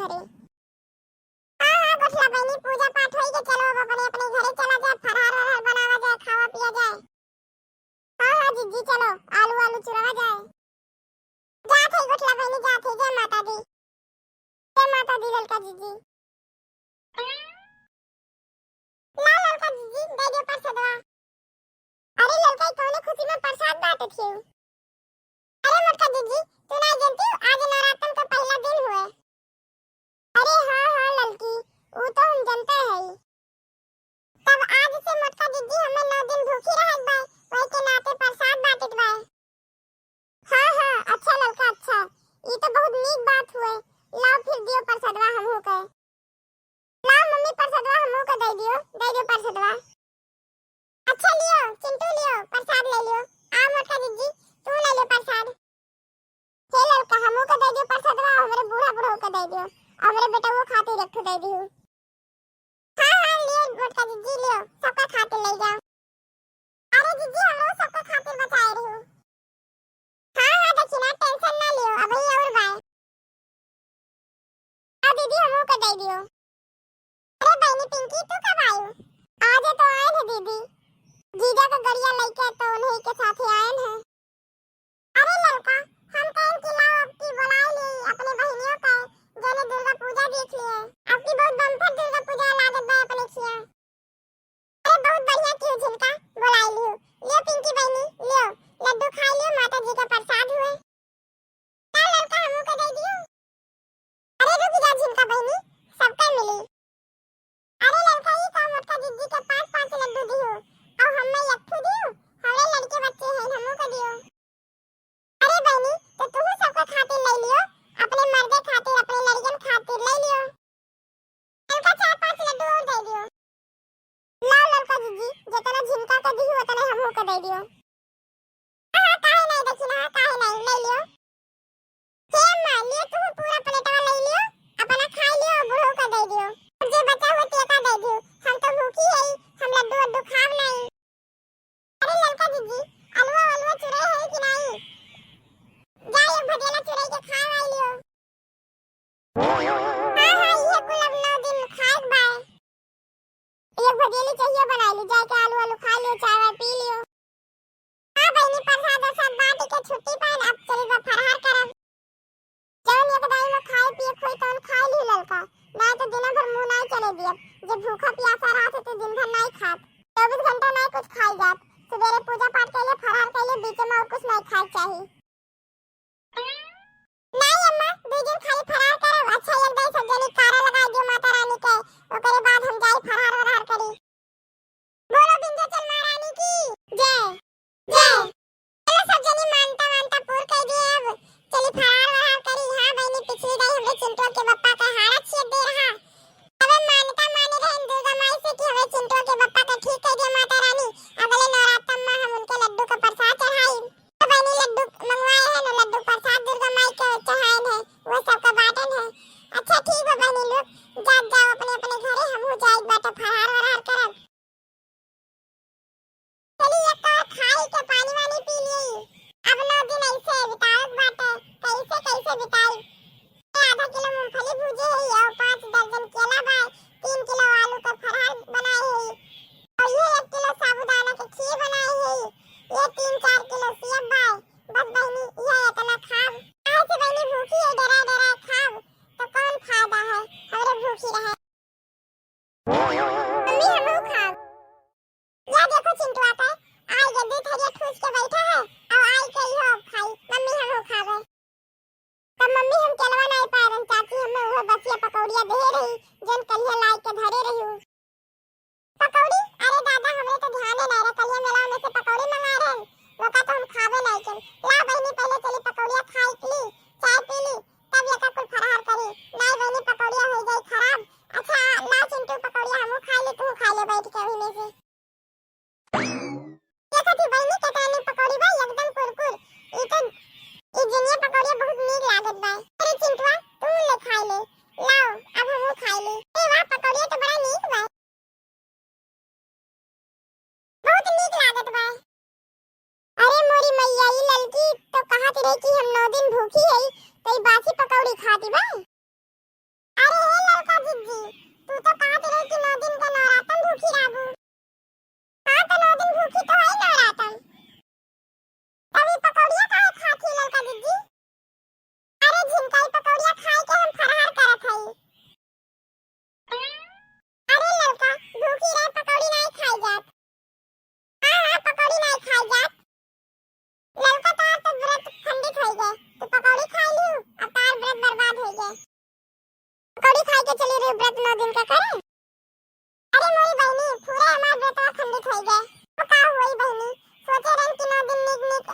घरे। हां हां गोठला बहनी पूजा पाठ होई के चलो अब अपने अपने घरे चला जाए, फरहार वरहार बनावा जाए, खावा पिया जाए। हां हां जीजी चलो आलू आलू चुरावा जाए। जात है गोठला बहनी जात है। जय माता दी, जय माता दी ललका जीजी। ला ललका जीजी दे दे प्रसादवा। अरे ललका कौने खुशी में प्रसाद बांटत थी। अरे मोटका जीजी तू नहीं जानती आज नवरात्र का पहला दिन हुआ। अरे हाँ हाँ ललकी वो तो हम जानते हैं। तब आज से मोटका जीजी हमें 9 दिन भूखी रहत बा, वही के नाते प्रसाद बांटत बा। हाँ हाँ अच्छा ललका अच्छा, ये तो बहुत नीक बात हुए। लाओ फिर दियो प्रसादवा हमहू के। लाओ मम्मी प्रसादवा हमहू के दे दियो प्रसादवा। अच्छा लियो चिंटू लियो प्रसाद ले लियो। आ मोटका जीजी तू ले ले प्रसाद। हे ललका हमहू के दे दियो प्रसादवा, हमरे बूढ़ा बूढ़ा के दे दियो, हमरे बेटा वो खातिर रख दे दियो। हां हां लियो मोटका जीजी लियो, सबका खातिर ले जाओ। अरे जीजी हम लोग सबका खातिर बचाए रहो। हां हां देखी ना टेंशन ना लियो, अभी और बाय। आ दीदी हमहू के दे दियो। अरे बहनी पिंकी तू कब आई? आज तो आए थे दीदी, जीजा का गड़िया लेके तो उन्हीं के साथ ही आए हैं। अरे ललका हम कहें कि लाओ अब की बुला ली अपने बहनियों का, जने दुर्गा पूजा देख लिए। अब की बहुत बम्पर दुर्गा पूजा लागत बा अपने खिया। अरे बहुत बढ़िया क्यों झिलका बुला लियो। लियो पिंकी बहनी लियो लड्डू खा लियो, माता जी का प्रसाद हुए। चल ललका हमू के दे दियो। अरे रुक जा झिलका बहनी सबका मिली। अरे ललका ये का मोटका जीजी के 5-5 लड्डू दियो और हमें यक्थू दियो, हमारे लड़के बच्चे हैं हमू के दियो। अरे बहनी तो तू सबका खातिर ले लियो, अपने मर्दे खातिर अपने लड़कन खातिर ले लियो। ललका 4-5 लड्डू और दे दियो। लाओ ललका जीजी जितना झिमका का दी उतना हमहू के दे दियो। हां काहे नहीं देखी ना काहे नहीं ले लियो। हे अम्मा लिए तू पूरा प्लेटवा ले लियो, अपना खा लियो बूढ़ो का दे दियो। जे बचा हुआ तेका दे दियो, हम तो भूखी है हम लड्डू वड्डू खाव नहीं। अरे ललका जीजी अलवा अलवा चुराए है कि नहीं? जाओ भटेला चुराई के खा वाई लियो। हां हां ये कुल अब 9 दिन खाए बा। एक भटेली चाहिए बना ली, जाके आलू आलू खा लियो, चाय वाय पी लियो। हां बहनी प्रसाद सब बांट के छुट्टी पाए अब चली बा फरहार करब। जौन एक दाई में खाए पिए खोई तौन खा ली ललका, नहीं तो दिन भर मुंह नहीं चले दियब। जब भूखा प्यासा रहत तो दिन भर नहीं खात, 24 घंटा नहीं कुछ खाई जात। सवेरे पूजा पाठ कैले फरहार कैले बीच में और कुछ नहीं खाए चाहिए। नहीं अम्मा 2 दिन खाली फरहार करब। अच्छा एक दाई सब जनी कारा लगा दियो माता रानी के, ओकरे बाद हम जाई फरहार वरहार करी। बोलो विंध्याचल महारानी की जय जय। चलो सब जनी मानता मानता पूर कर दिए, अब चली फरहार वरहार करी। हां बहनी पिछली दाई हमरे चिंटू के बप्पा का हारा छेद दे रहा। अब मान्यता माने रहे दुर्गा माई से कि हमें चिंटू के बप्पा का ठीक कर दिया माता रानी। अगले नवरात्र में हम उनके लड्डू का प्रसाद चढ़ाई। तो बहनी लड्डू मंगवाए हैं ना, लड्डू प्रसाद दुर्गा माई के चढ़ाए हैं, वो सबका बांटन है। अच्छा ठीक है बहनी लोग जाओ अपने अपने घरे, हमहू जाई बाटे फरहार वरहार करब। चली एक खाई के पानी वानी पी ली। अब 9 दिन ऐसे बितावत बाटे, कैसे कैसे बिताई। आधा किलो मूंगफली भूजे है और 5 दर्जन केला बा, 3 किलो आलू का फरहार बनाए है और ये 1 किलो साबूदाना के खीर बनाए है। ये 3-4 किलो सेब बा। बस बहनी ये इतना खाब। ऐसे बहनी भूखी है डरा डरा खाब तो कौन फायदा है, हमरे भूखी रहे। मम्मी हमहू खाब। या देखो चिंटू आता है, आई गद्दी थरिया ठूस के बैठा है और आई कही हो खाई। मम्मी हमहू खावे। तब मम्मी हम केलवा नहीं पारन, चाची हमें वो बसिया पकौड़िया दे रही जन कलिया लाई के धरे रही। पकौड़ी अरे दादा हमरे तो ध्यान नहीं रहा, कलिया मेला में से पकौड़ी मंगा रहे वो का तो हम खावे नहीं चल। ला बहनी पहले चली पकौड़िया खाई ली, चाय पी ली, तब ये का कुल फरहार करी। नहीं बहनी पकौड़िया हो गई खराब। अच्छा ला चिंटू पकौड़िया हमहू खा ले, तू खा ले बैठ के ओही में से। देखो थी बहनी केतानी पकौड़ी बा एकदम कुरकुर। ई तो ई जनिया पकौड़िया बहुत नीक लागत बा। अरे चिंटुआ तू ले खाई ले। लाओ अब हमहू खाई ले। ए वाह पकौड़िया तो खाई के चली रही व्रत 9 दिन का करे। अरे मोरी बहनी पूरे हमार व्रत खंडित हो गए। तो का हुई बहनी, सोचे रही कि 9 दिन निक निक